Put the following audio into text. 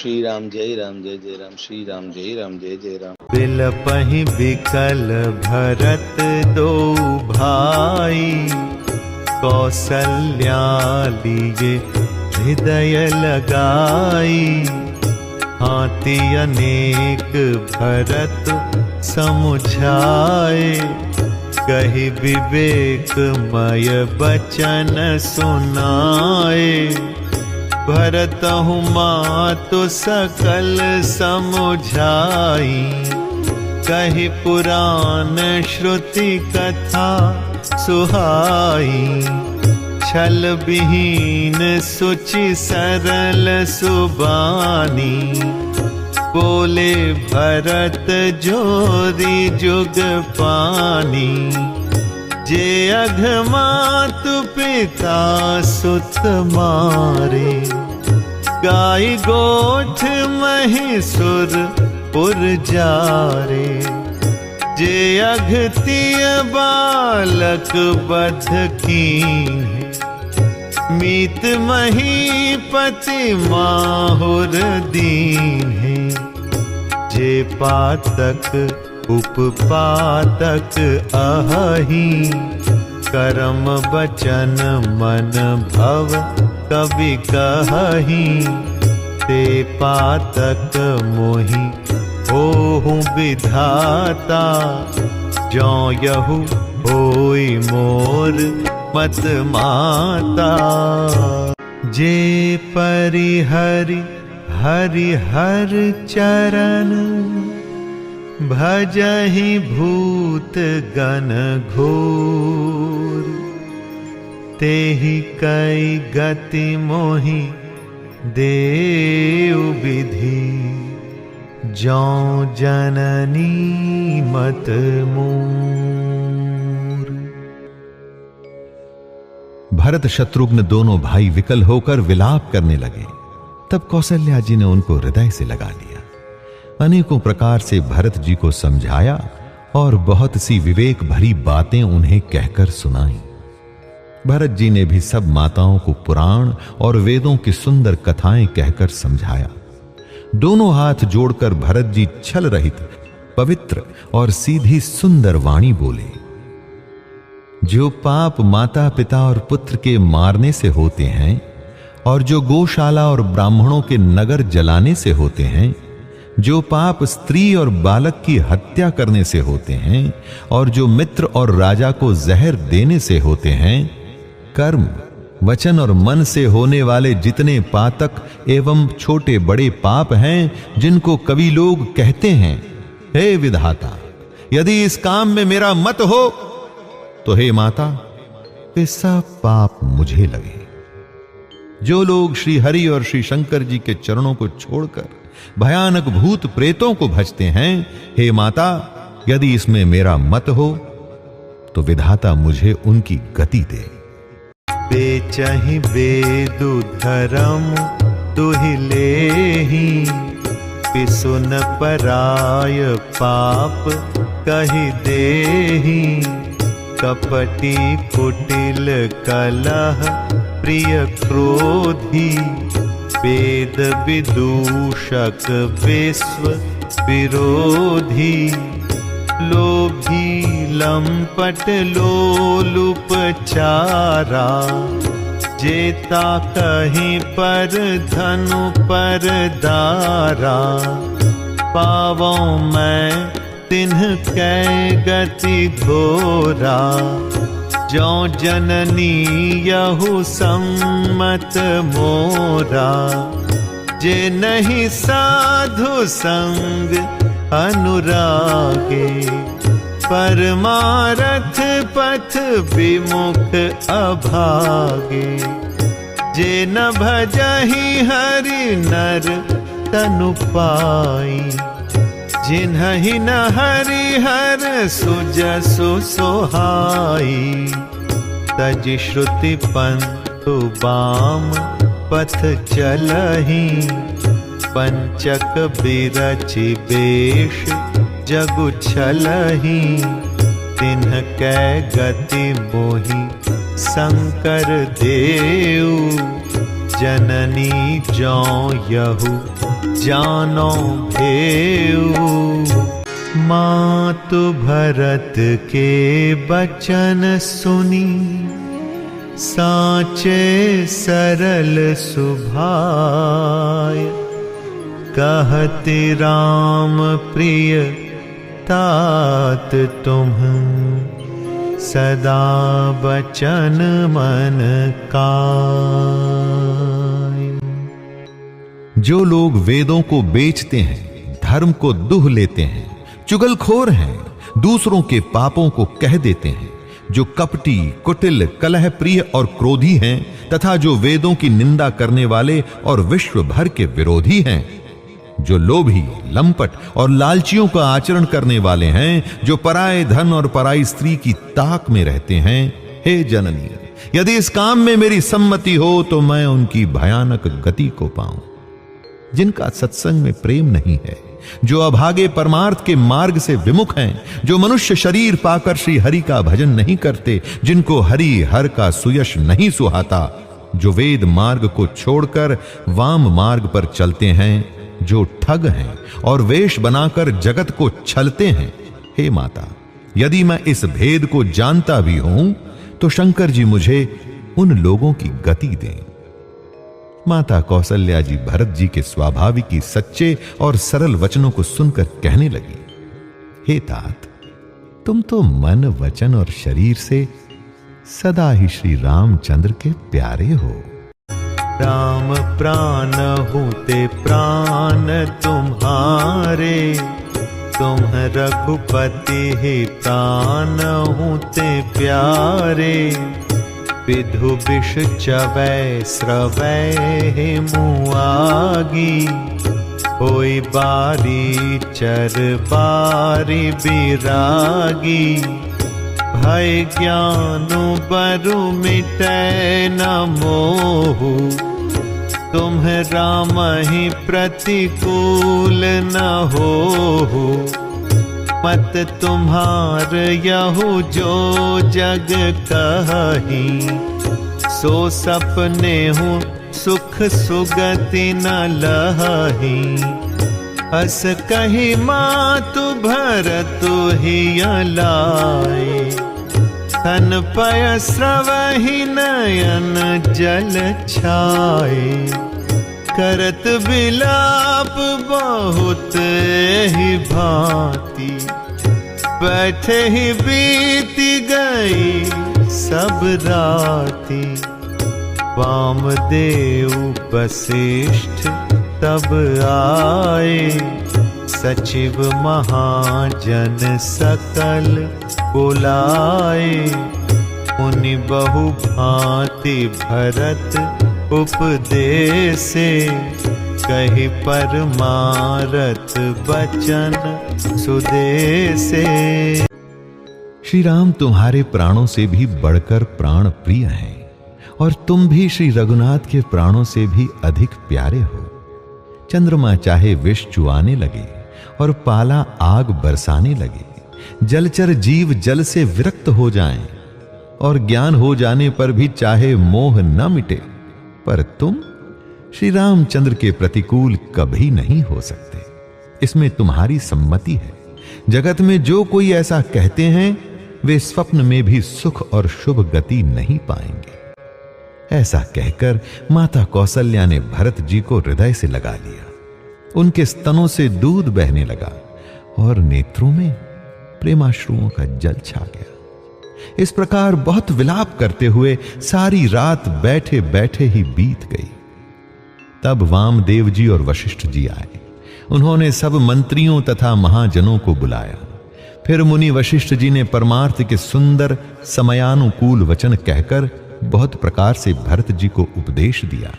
श्री राम जय राम श्री राम जय जय राम। बिलपहि बिकल भरत दो भाई, कौसल्या लिए हृदय लगाई। हाथी अनेक भरत समुझाए, कहि विवेकमय बचन सुनाए। भरतहु मातु सकल समुझाई, कहि पुराण श्रुति कथा सुहाई। छल विहीन सुचि सरल सुबानी, बोले भरत जोरी जुग पानी। जे अघमातु पिता सुत मारे, गाय गोठ महिषुर पुर जारे। जे अघतिय बालक बध कीन्हे, मीत महीपति माहुर दीन्हे। जे पातक उपपातक अहि, करम बचन मन भव कवि कहि। ते पातक मोहि होहु विधाता, जौ यहु होई मोर मत माता। जे परिहरि हरिहर चरण, भजहि भूत गण घोर। तेहि कई गति मोहि देव विधि, जौ जननी मत मोर। भरत शत्रुघ्न दोनों भाई विकल होकर विलाप करने लगे। तब कौशल्या जी ने उनको हृदय से लगा लिया, अनेकों प्रकार से भरत जी को समझाया और बहुत सी विवेक भरी बातें उन्हें कहकर सुनाई। भरत जी ने भी सब माताओं को पुराण और वेदों की सुंदर कथाएं कहकर समझाया। दोनों हाथ जोड़कर भरत जी छल रहित पवित्र और सीधी सुंदर वाणी बोले। जो पाप माता पिता और पुत्र के मारने से होते हैं, और जो गौशाला और ब्राह्मणों के नगर जलाने से होते हैं, जो पाप स्त्री और बालक की हत्या करने से होते हैं, और जो मित्र और राजा को जहर देने से होते हैं, कर्म वचन और मन से होने वाले जितने पातक एवं छोटे बड़े पाप हैं, जिनको कवि लोग कहते हैं, हे विधाता, यदि इस काम में मेरा मत हो तो हे माता, वे सब पाप मुझे लगे। जो लोग श्री हरि और श्री शंकर जी के चरणों को छोड़कर भयानक भूत प्रेतों को भजते हैं, हे माता, यदि इसमें मेरा मत हो तो विधाता मुझे उनकी गति दे। बेचहि वेदु धर्म तुहि लेहि, पिसुन पराय पाप कहि देहि। कपटी कुटिल कलह प्रिय क्रोधी, वेद विदूषक विश्व विरोधी। लोभी लंपट लोलुप चारा, जेता कहीं पर धनु पर दारा। पावों मैं तिन्ह कै गति घोरा, जौ जननी यहु सम्मत मोरा। जे नहीं साधु संग अनुरागे, परमारथ पथ विमुख अभागे। जे न भजहि हरि नर तनु पाई, जिन्हि न हरिहर सुजसु सोहाई। तज श्रुति पंथु बाम पथ चलहि, पंचक बिरचि बेश जगु छलहि। तिन्ह कै गति मोहि शंकर देव, जननी जौ यहु जानो भेऊ। मातु भरत के बचन सुनी साचे सरल सुभाय। कहते राम प्रिय तात तुम सदा बचन मन काय। जो लोग वेदों को बेचते हैं, धर्म को दुह लेते हैं, चुगलखोर हैं, दूसरों के पापों को कह देते हैं, जो कपटी, कुटिल, कलह प्रिय और क्रोधी हैं, तथा जो वेदों की निंदा करने वाले और विश्व भर के विरोधी हैं, जो लोभी, लंपट और लालचियों का आचरण करने वाले हैं, जो पराये धन और पराई स्त्री की ताक में रहते हैं, हे जननी, यदि इस काम में मेरी सम्मति हो तो मैं उनकी भयानक गति को पाऊं। जिनका सत्संग में प्रेम नहीं है, जो अभागे परमार्थ के मार्ग से विमुख हैं, जो मनुष्य शरीर पाकर श्री हरि का भजन नहीं करते, जिनको हरि हर का सुयश नहीं सुहाता, जो वेद मार्ग को छोड़कर वाम मार्ग पर चलते हैं, जो ठग हैं और वेश बनाकर जगत को छलते हैं। हे माता, यदि मैं इस भेद को जानता भी हूं तो शंकर जी मुझे उन लोगों की गति दें। माता कौशल्या जी भरत जी के स्वाभाविक ही सच्चे और सरल वचनों को सुनकर कहने लगी, हे तात, तुम तो मन, वचन और शरीर से सदा ही श्री रामचंद्र के प्यारे हो। राम प्राण होते प्राण तुम्हारे, तुम रघुपति ही प्राण होते प्यारे। विधु विष चवै स्रवै मुआगी, होई बारी चर बारी बिरागी। भय ज्ञानु बरु मिटै न मोहु, तुम राम ही प्रतिकूल न होहु। मत तुम्हार यहु जो जग कही, सो सपने हूँ सुख सुगति न लही। अस कही मातु भरत ही लाए, तन पय स्रवहि नयन जल छाए। करत विलाप बहुत ही भांति, बैठे ही बीती गई सब राती। वामदेव वशिष्ठ तब आए, सचिव महाजन सकल बुलाए। मुनि बहु भांति भरत उपदेसे, कही परमारथ बचन सुदेसे। श्री राम तुम्हारे प्राणों से भी बढ़कर प्राण प्रिय हैं, और तुम भी श्री रघुनाथ के प्राणों से भी अधिक प्यारे हो। चंद्रमा चाहे विष चुआने लगे और पाला आग बरसाने लगे, जलचर जीव जल से विरक्त हो जाएं, और ज्ञान हो जाने पर भी चाहे मोह न मिटे, पर तुम श्री रामचंद्र के प्रतिकूल कभी नहीं हो सकते। इसमें तुम्हारी सम्मति है। जगत में जो कोई ऐसा कहते हैं, वे स्वप्न में भी सुख और शुभ गति नहीं पाएंगे। ऐसा कहकर माता कौशल्या ने भरत जी को हृदय से लगा लिया। उनके स्तनों से दूध बहने लगा और नेत्रों में प्रेमाश्रुओं का जल छा गया। इस प्रकार बहुत विलाप करते हुए सारी रात बैठे बैठे ही बीत गई। तब वामदेव जी और वशिष्ठ जी आए। उन्होंने सब मंत्रियों तथा महाजनों को बुलाया। फिर मुनि वशिष्ठ जी ने परमार्थ के सुंदर समयानुकूल वचन कहकर बहुत प्रकार से भरत जी को उपदेश दिया।